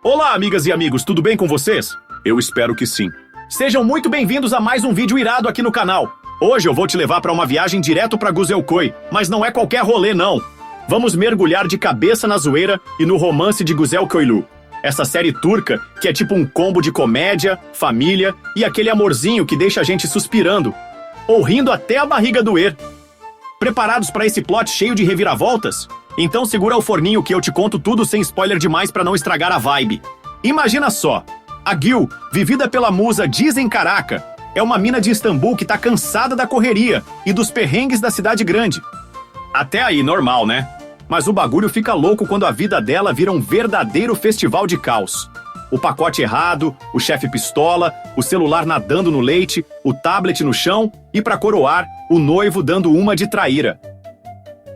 Olá, amigas e amigos, tudo bem com vocês? Eu espero que sim. Sejam muito bem-vindos a mais um vídeo irado aqui no canal. Hoje eu vou te levar para uma viagem direto para Güzelköy, mas não é qualquer rolê não. Vamos mergulhar de cabeça na zoeira e no romance de Güzelköylü. Essa série turca que é tipo um combo de comédia, família e aquele amorzinho que deixa a gente suspirando, ou rindo até a barriga doer. Preparados para esse plot cheio de reviravoltas? Então segura o forninho que eu te conto tudo sem spoiler demais para não estragar a vibe. Imagina só, a Gül, vivida pela musa Dizem Karaca, é uma mina de Istambul que tá cansada da correria e dos perrengues da cidade grande. Até aí, normal, né? Mas o bagulho fica louco quando a vida dela vira um verdadeiro festival de caos. O pacote errado, o chefe pistola, o celular nadando no leite, o tablet no chão e, pra coroar, o noivo dando uma de traíra.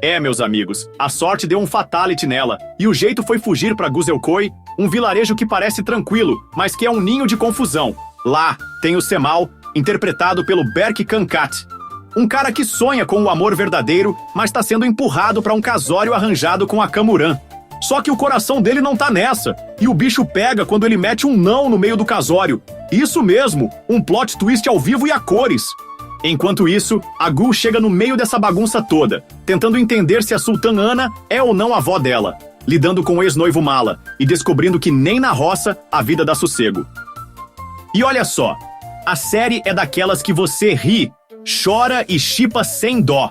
É, meus amigos, a sorte deu um fatality nela, e o jeito foi fugir pra Güzelköy, um vilarejo que parece tranquilo, mas que é um ninho de confusão. Lá tem o Cemal, interpretado pelo Berk Kankat. Um cara que sonha com o amor verdadeiro, mas tá sendo empurrado pra um casório arranjado com a Kamuran. Só que o coração dele não tá nessa, e o bicho pega quando ele mete um não no meio do casório. Isso mesmo, um plot twist ao vivo e a cores. Enquanto isso, a Gül chega no meio dessa bagunça toda, tentando entender se a Sultan Ana é ou não a avó dela, lidando com o ex-noivo mala e descobrindo que nem na roça a vida dá sossego. E olha só, a série é daquelas que você ri, chora e chipa sem dó.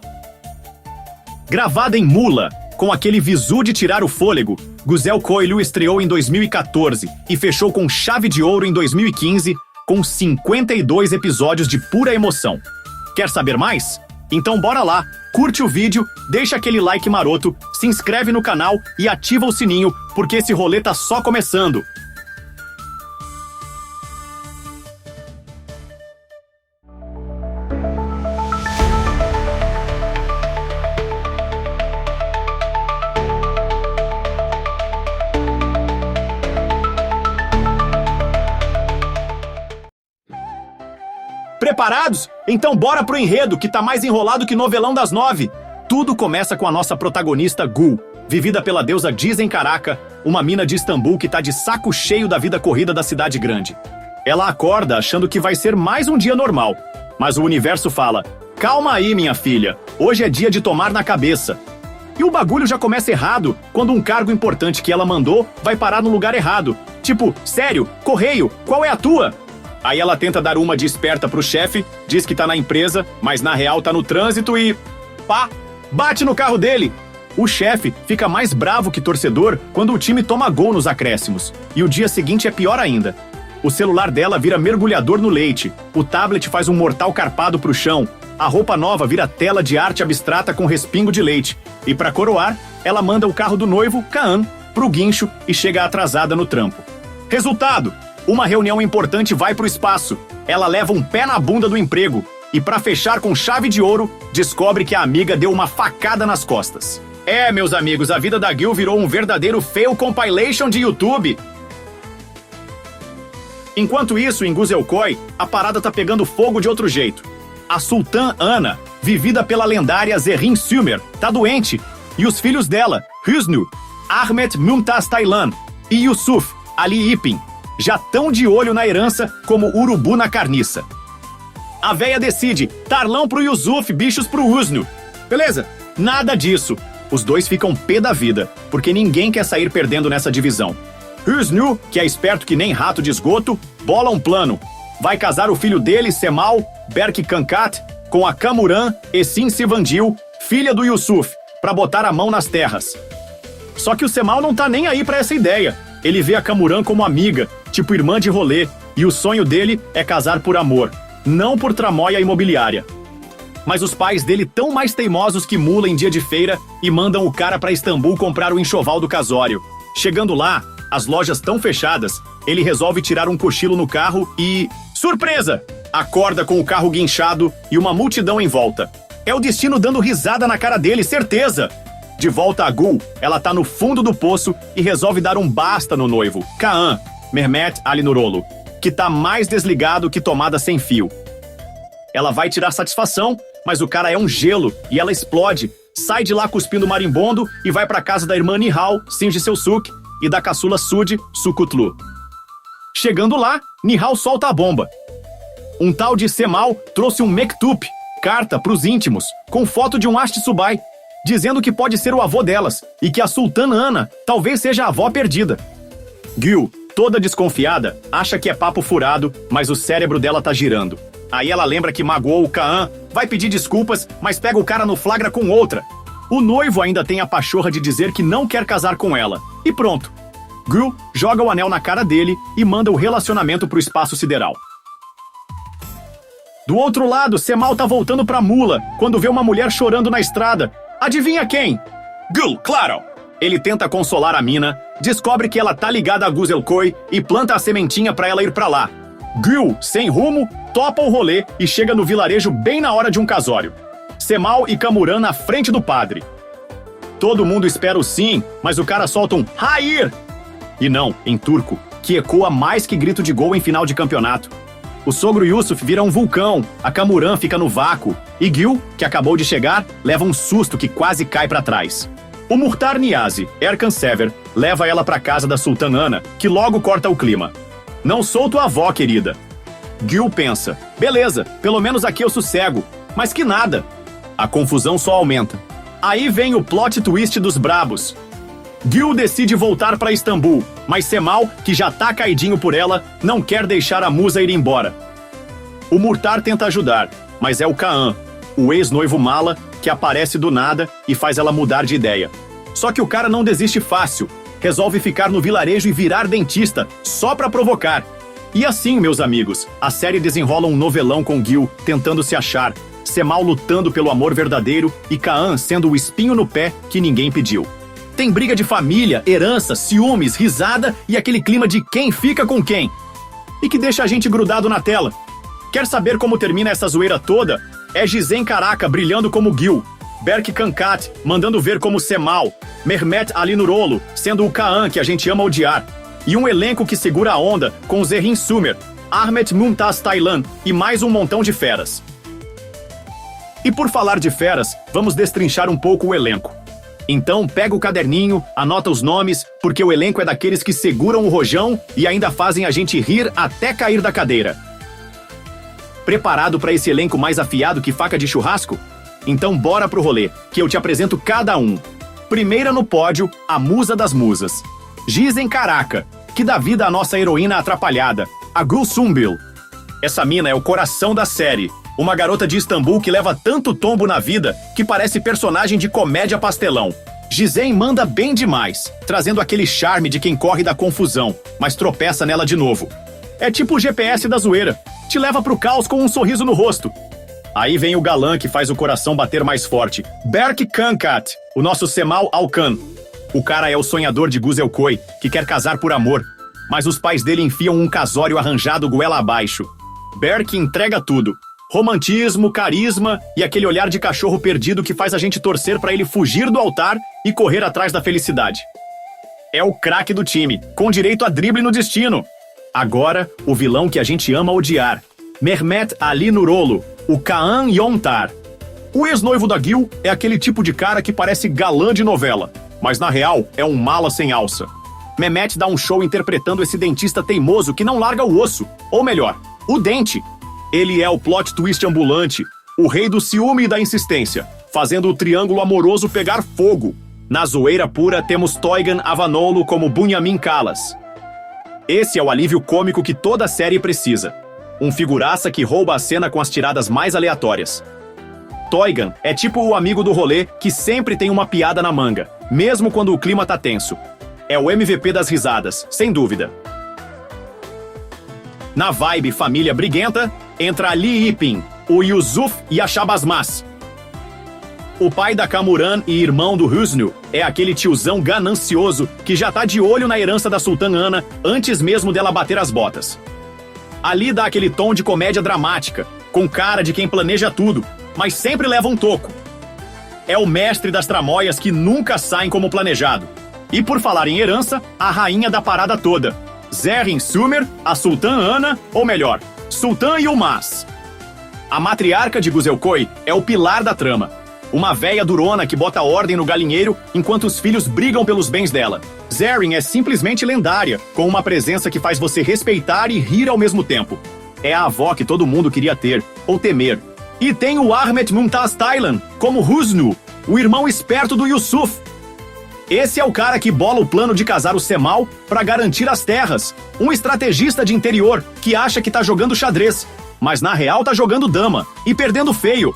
Gravada em Mula, com aquele visu de tirar o fôlego, Güzelköylü estreou em 2014 e fechou com chave de ouro em 2015, com 52 episódios de pura emoção. Quer saber mais? Então bora lá, curte o vídeo, deixa aquele like maroto, se inscreve no canal e ativa o sininho, porque esse rolê tá só começando. Preparados? Então bora pro enredo, que tá mais enrolado que novelão das 9. Tudo começa com a nossa protagonista Gül, vivida pela deusa Dizem Karaca, uma mina de Istambul que tá de saco cheio da vida corrida da cidade grande. Ela acorda achando que vai ser mais um dia normal, mas o universo fala: calma aí, minha filha, hoje é dia de tomar na cabeça. E o bagulho já começa errado quando um cargo importante que ela mandou vai parar no lugar errado. Tipo, sério, correio, qual é a tua? Aí ela tenta dar uma de esperta pro chefe, diz que tá na empresa, mas na real tá no trânsito e... pá! Bate no carro dele! O chefe fica mais bravo que torcedor quando o time toma gol nos acréscimos. E o dia seguinte é pior ainda. O celular dela vira mergulhador no leite, o tablet faz um mortal carpado pro chão, a roupa nova vira tela de arte abstrata com respingo de leite. E pra coroar, ela manda o carro do noivo, Kaan, pro guincho e chega atrasada no trampo. Resultado! Uma reunião importante vai pro espaço. Ela leva um pé na bunda do emprego e, pra fechar com chave de ouro, descobre que a amiga deu uma facada nas costas. É, meus amigos, a vida da Gül virou um verdadeiro fail compilation de YouTube. Enquanto isso, em Güzelköy, a parada tá pegando fogo de outro jeito. A Sultan Ana, vivida pela lendária Zerrin Sümer, tá doente, e os filhos dela, Hüsnü, Ahmet Mümtaz Taylan e Yusuf Ali Ipin, já tão de olho na herança como urubu na carniça. A véia decide, Tarlão pro Yusuf, bichos pro Hüsnü. Beleza? Nada disso. Os dois ficam pé da vida, porque ninguém quer sair perdendo nessa divisão. Hüsnü, que é esperto que nem rato de esgoto, bola um plano. Vai casar o filho dele, Cemal, Berk Kankat, com a Kamuran Esin Sivandil, filha do Yusuf, pra botar a mão nas terras. Só que o Cemal não tá nem aí pra essa ideia. Ele vê a Kamuran como amiga, tipo irmã de rolê, e o sonho dele é casar por amor, não por tramóia imobiliária. Mas os pais dele tão mais teimosos que mula em dia de feira e mandam o cara pra Istambul comprar o enxoval do casório. Chegando lá, as lojas tão fechadas, ele resolve tirar um cochilo no carro e... surpresa! Acorda com o carro guinchado e uma multidão em volta. É o destino dando risada na cara dele, certeza! De volta a Gül, ela tá no fundo do poço e resolve dar um basta no noivo, Kaan, Mehmet Ali Nuroglu, que tá mais desligado que tomada sem fio. Ela vai tirar satisfação, mas o cara é um gelo e ela explode, sai de lá cuspindo marimbondo e vai pra casa da irmã Nihal, Singe seu Suk, e da caçula Sud, Sukutlu. Chegando lá, Nihal solta a bomba. Um tal de Semal trouxe um mektup, carta pros íntimos, com foto de um Ast Subai, dizendo que pode ser o avô delas e que a Sultana Ana talvez seja a avó perdida. Gil, toda desconfiada, acha que é papo furado, mas o cérebro dela tá girando. Aí ela lembra que magoou o Kaan, vai pedir desculpas, mas pega o cara no flagra com outra. O noivo ainda tem a pachorra de dizer que não quer casar com ela. E pronto. Gil joga o anel na cara dele e manda o relacionamento pro espaço sideral. Do outro lado, Semal tá voltando pra mula, quando vê uma mulher chorando na estrada. Adivinha quem? Gul, claro! Ele tenta consolar a mina, descobre que ela tá ligada a Guzelkoi e planta a sementinha pra ela ir pra lá. Gul, sem rumo, topa o rolê e chega no vilarejo bem na hora de um casório. Semal e Kamuran na frente do padre. Todo mundo espera o sim, mas o cara solta um Hayır! E não, em turco, que ecoa mais que grito de gol em final de campeonato. O sogro Yusuf vira um vulcão, a Kamuran fica no vácuo, e Gil, que acabou de chegar, leva um susto que quase cai pra trás. O Muhtar Niazi, Erkan Sever, leva ela pra casa da Sultana Ana, que logo corta o clima. Não sou tua avó, querida. Gil pensa, beleza, pelo menos aqui eu sossego, mas que nada. A confusão só aumenta. Aí vem o plot twist dos brabos. Gil decide voltar para Istambul, mas Semal, que já tá caidinho por ela, não quer deixar a musa ir embora. O Muhtar tenta ajudar, mas é o Kaan, o ex-noivo mala, que aparece do nada e faz ela mudar de ideia. Só que o cara não desiste fácil, resolve ficar no vilarejo e virar dentista, só pra provocar. E assim, meus amigos, a série desenrola um novelão com Gil tentando se achar, Semal lutando pelo amor verdadeiro e Kaan sendo o espinho no pé que ninguém pediu. Tem briga de família, herança, ciúmes, risada e aquele clima de quem fica com quem. E que deixa a gente grudado na tela. Quer saber como termina essa zoeira toda? É Gizen Caraca brilhando como Gil, Berk Kankat mandando ver como Semal, Mehmet Ali Nurolo sendo o Kaan que a gente ama odiar, e um elenco que segura a onda com Zerrin Sumer, Ahmet Mumtaz Taylan e mais um montão de feras. E por falar de feras, vamos destrinchar um pouco o elenco. Então pega o caderninho, anota os nomes, porque o elenco é daqueles que seguram o rojão e ainda fazem a gente rir até cair da cadeira. Preparado para esse elenco mais afiado que faca de churrasco? Então bora pro rolê, que eu te apresento cada um. Primeira no pódio, a musa das musas. Gizen Caraca, que dá vida à nossa heroína atrapalhada, a Gul Sunbil. Essa mina é o coração da série. Uma garota de Istambul que leva tanto tombo na vida que parece personagem de comédia pastelão. Gizen manda bem demais, trazendo aquele charme de quem corre da confusão, mas tropeça nela de novo. É tipo o GPS da zoeira, te leva pro caos com um sorriso no rosto. Aí vem o galã que faz o coração bater mais forte, Berk Kankat, o nosso Semal Alkan. O cara é o sonhador de Guzelkoi, que quer casar por amor, mas os pais dele enfiam um casório arranjado goela abaixo. Berk entrega tudo. Romantismo, carisma e aquele olhar de cachorro perdido que faz a gente torcer pra ele fugir do altar e correr atrás da felicidade. É o craque do time, com direito a drible no destino. Agora, o vilão que a gente ama odiar. Mehmet Ali Nurolo, o Kaan Yontar. O ex-noivo da Gil é aquele tipo de cara que parece galã de novela, mas na real é um mala sem alça. Mehmet dá um show interpretando esse dentista teimoso que não larga o osso, ou melhor, o dente. Ele é o plot twist ambulante, o rei do ciúme e da insistência, fazendo o triângulo amoroso pegar fogo. Na zoeira pura, temos Toygan Avanolo como Bunyamin Kalas. Esse é o alívio cômico que toda série precisa. Um figuraça que rouba a cena com as tiradas mais aleatórias. Toygan é tipo o amigo do rolê que sempre tem uma piada na manga, mesmo quando o clima tá tenso. É o MVP das risadas, sem dúvida. Na vibe família briguenta, entra Ali Ipin, o Yusuf e a Shabazmas. O pai da Kamuran e irmão do Husnu é aquele tiozão ganancioso que já tá de olho na herança da Sultana Ana antes mesmo dela bater as botas. Ali dá aquele tom de comédia dramática, com cara de quem planeja tudo, mas sempre leva um toco. É o mestre das tramóias que nunca saem como planejado. E por falar em herança, a rainha da parada toda. Zerrin Sumer, a Sultana Ana, ou melhor, Sultan Yilmaz. A matriarca de Guzelkoi é o pilar da trama. uma véia durona que bota ordem no galinheiro enquanto os filhos brigam pelos bens dela. Zerrin é simplesmente lendária, com uma presença que faz você respeitar e rir ao mesmo tempo. É a avó que todo mundo queria ter, ou temer. E tem o Ahmed Mumtaz Taylan, como Husnu, o irmão esperto do Yusuf. Esse é o cara que bola o plano de casar o Semal para garantir as terras. Um estrategista de interior que acha que tá jogando xadrez, mas na real tá jogando dama e perdendo feio.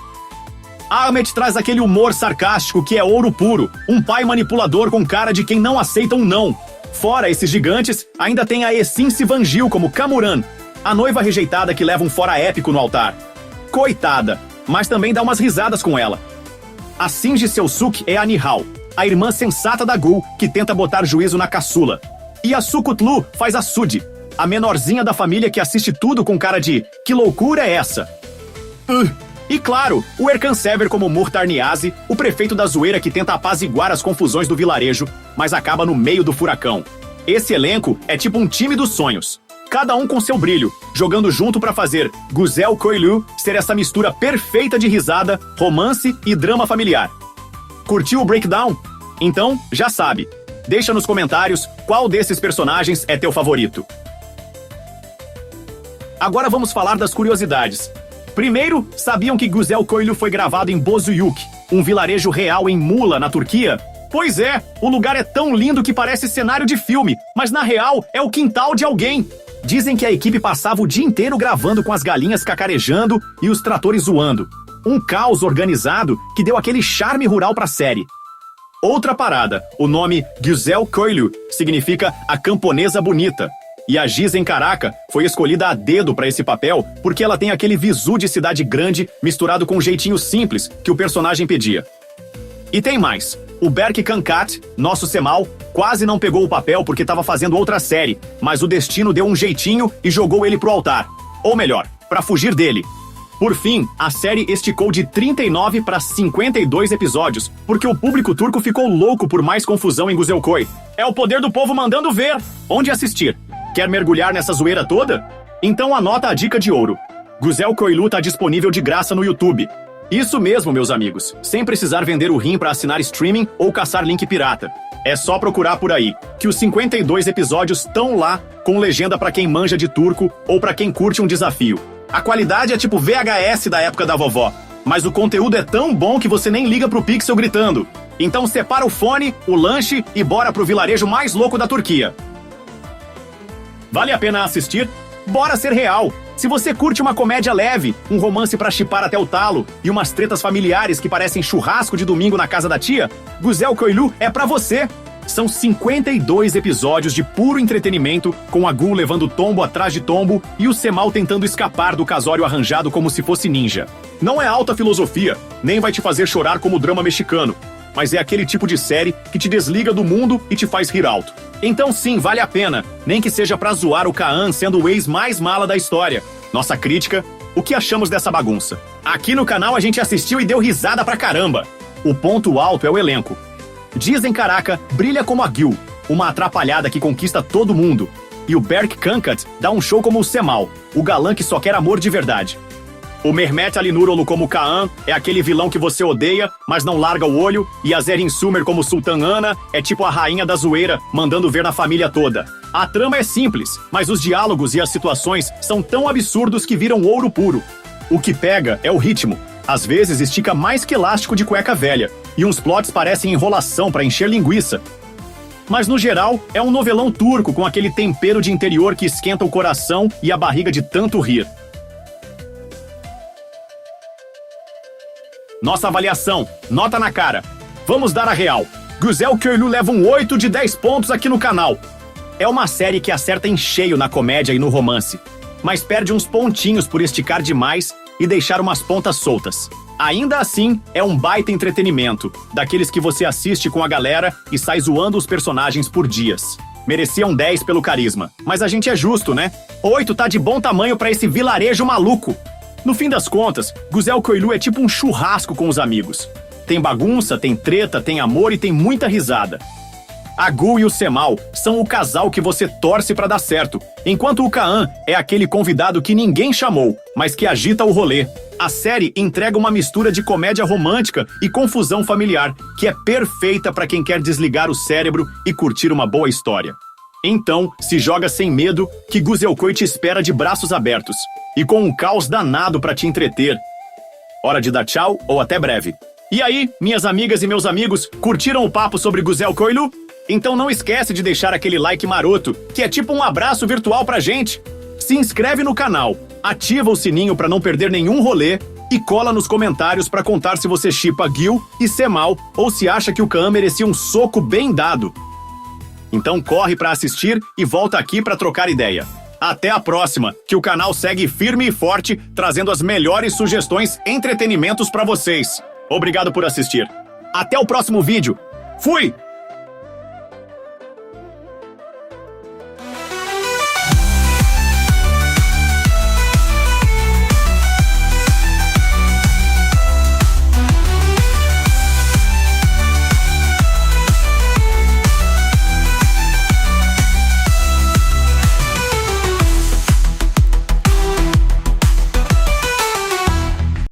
Ahmed traz aquele humor sarcástico que é ouro puro, um pai manipulador com cara de quem não aceita um não. Fora esses gigantes, ainda tem a Essin Sivangil como Camuran, a noiva rejeitada que leva um fora épico no altar. Coitada, mas também dá umas risadas com ela. A Singe Selsuk é a Nihal, a irmã sensata da Gul, que tenta botar juízo na caçula. E a Sukutlu faz a Sudi, a menorzinha da família que assiste tudo com cara de "que loucura é essa?". E claro, o Erkan Sever como Murtar Niazi, o prefeito da zoeira que tenta apaziguar as confusões do vilarejo, mas acaba no meio do furacão. Esse elenco é tipo um time dos sonhos. Cada um com seu brilho, jogando junto pra fazer Guzel Koilu ser essa mistura perfeita de risada, romance e drama familiar. Curtiu o breakdown? Então, já sabe. Deixa nos comentários qual desses personagens é teu favorito. Agora vamos falar das curiosidades. Primeiro, sabiam que Guzel Koilu foi gravado em Bozuyuk, um vilarejo real em Mula, na Turquia? Pois é, o lugar é tão lindo que parece cenário de filme, mas na real é o quintal de alguém. Dizem que a equipe passava o dia inteiro gravando com as galinhas cacarejando e os tratores zoando. Um caos organizado que deu aquele charme rural pra série. Outra parada, o nome Guzel Koilu significa a camponesa bonita. E a Gizen Caraca foi escolhida a dedo pra esse papel porque ela tem aquele visu de cidade grande misturado com um jeitinho simples que o personagem pedia. E tem mais. O Berk Kankat, nosso Semal, quase não pegou o papel porque estava fazendo outra série, mas o destino deu um jeitinho e jogou ele pro altar. Ou melhor, pra fugir dele. Por fim, a série esticou de 39 para 52 episódios, porque o público turco ficou louco por mais confusão em Guzelkoy. É o poder do povo mandando ver. Onde assistir? Quer mergulhar nessa zoeira toda? Então anota a dica de ouro. Guzel Koilu tá disponível de graça no YouTube. Isso mesmo, meus amigos, sem precisar vender o rim para assinar streaming ou caçar link pirata. É só procurar por aí, que os 52 episódios estão lá, com legenda para quem manja de turco ou para quem curte um desafio. A qualidade é tipo VHS da época da vovó, mas o conteúdo é tão bom que você nem liga pro pixel gritando. Então separa o fone, o lanche e bora pro vilarejo mais louco da Turquia. Vale a pena assistir? Bora ser real! Se você curte uma comédia leve, um romance pra chipar até o talo e umas tretas familiares que parecem churrasco de domingo na casa da tia, Guzel Koilu é pra você! São 52 episódios de puro entretenimento, com a Gul levando tombo atrás de tombo e o Semal tentando escapar do casório arranjado como se fosse ninja. Não é alta filosofia, nem vai te fazer chorar como drama mexicano, mas é aquele tipo de série que te desliga do mundo e te faz rir alto. Então sim, vale a pena, nem que seja pra zoar o Kaan sendo o ex mais mala da história. Nossa crítica, o que achamos dessa bagunça? Aqui no canal a gente assistiu e deu risada pra caramba. O ponto alto é o elenco. Gizen Caraca brilha como a Gil, uma atrapalhada que conquista todo mundo. E o Berk Kankat dá um show como o Semal, o galã que só quer amor de verdade. O Mehmet Ali Nurolu como Kaan é aquele vilão que você odeia, mas não larga o olho, e a Zerrin Sumer como Sultan Ana é tipo a rainha da zoeira, mandando ver na família toda. A trama é simples, mas os diálogos e as situações são tão absurdos que viram ouro puro. O que pega é o ritmo. Às vezes estica mais que elástico de cueca velha, e uns plots parecem enrolação pra encher linguiça. Mas no geral, é um novelão turco com aquele tempero de interior que esquenta o coração e a barriga de tanto rir. Nossa avaliação, nota na cara. Vamos dar a real. Guzel Koilu leva um 8 de 10 pontos aqui no canal. É uma série que acerta em cheio na comédia e no romance, mas perde uns pontinhos por esticar demais e deixar umas pontas soltas. Ainda assim, é um baita entretenimento, daqueles que você assiste com a galera e sai zoando os personagens por dias. Merecia um 10 pelo carisma, mas a gente é justo, né? 8 tá de bom tamanho pra esse vilarejo maluco. No fim das contas, Guzel Koilu é tipo um churrasco com os amigos. Tem bagunça, tem treta, tem amor e tem muita risada. A Gu e o Cemal são o casal que você torce pra dar certo, enquanto o Kaan é aquele convidado que ninguém chamou, mas que agita o rolê. A série entrega uma mistura de comédia romântica e confusão familiar, que é perfeita pra quem quer desligar o cérebro e curtir uma boa história. Então, se joga sem medo, que Guzeokoi te espera de braços abertos, e com um caos danado pra te entreter. Hora de dar tchau ou até breve. E aí, minhas amigas e meus amigos, curtiram o papo sobre Guzeokoi Lu? Então não esquece de deixar aquele like maroto, que é tipo um abraço virtual pra gente. Se inscreve no canal, ativa o sininho pra não perder nenhum rolê e cola nos comentários pra contar se você shippa Gil e Cemal ou se acha que o Kaan merecia um soco bem dado. Então corre pra assistir e volta aqui pra trocar ideia. Até a próxima, que o canal segue firme e forte, trazendo as melhores sugestões e entretenimentos pra vocês. Obrigado por assistir. Até o próximo vídeo. Fui!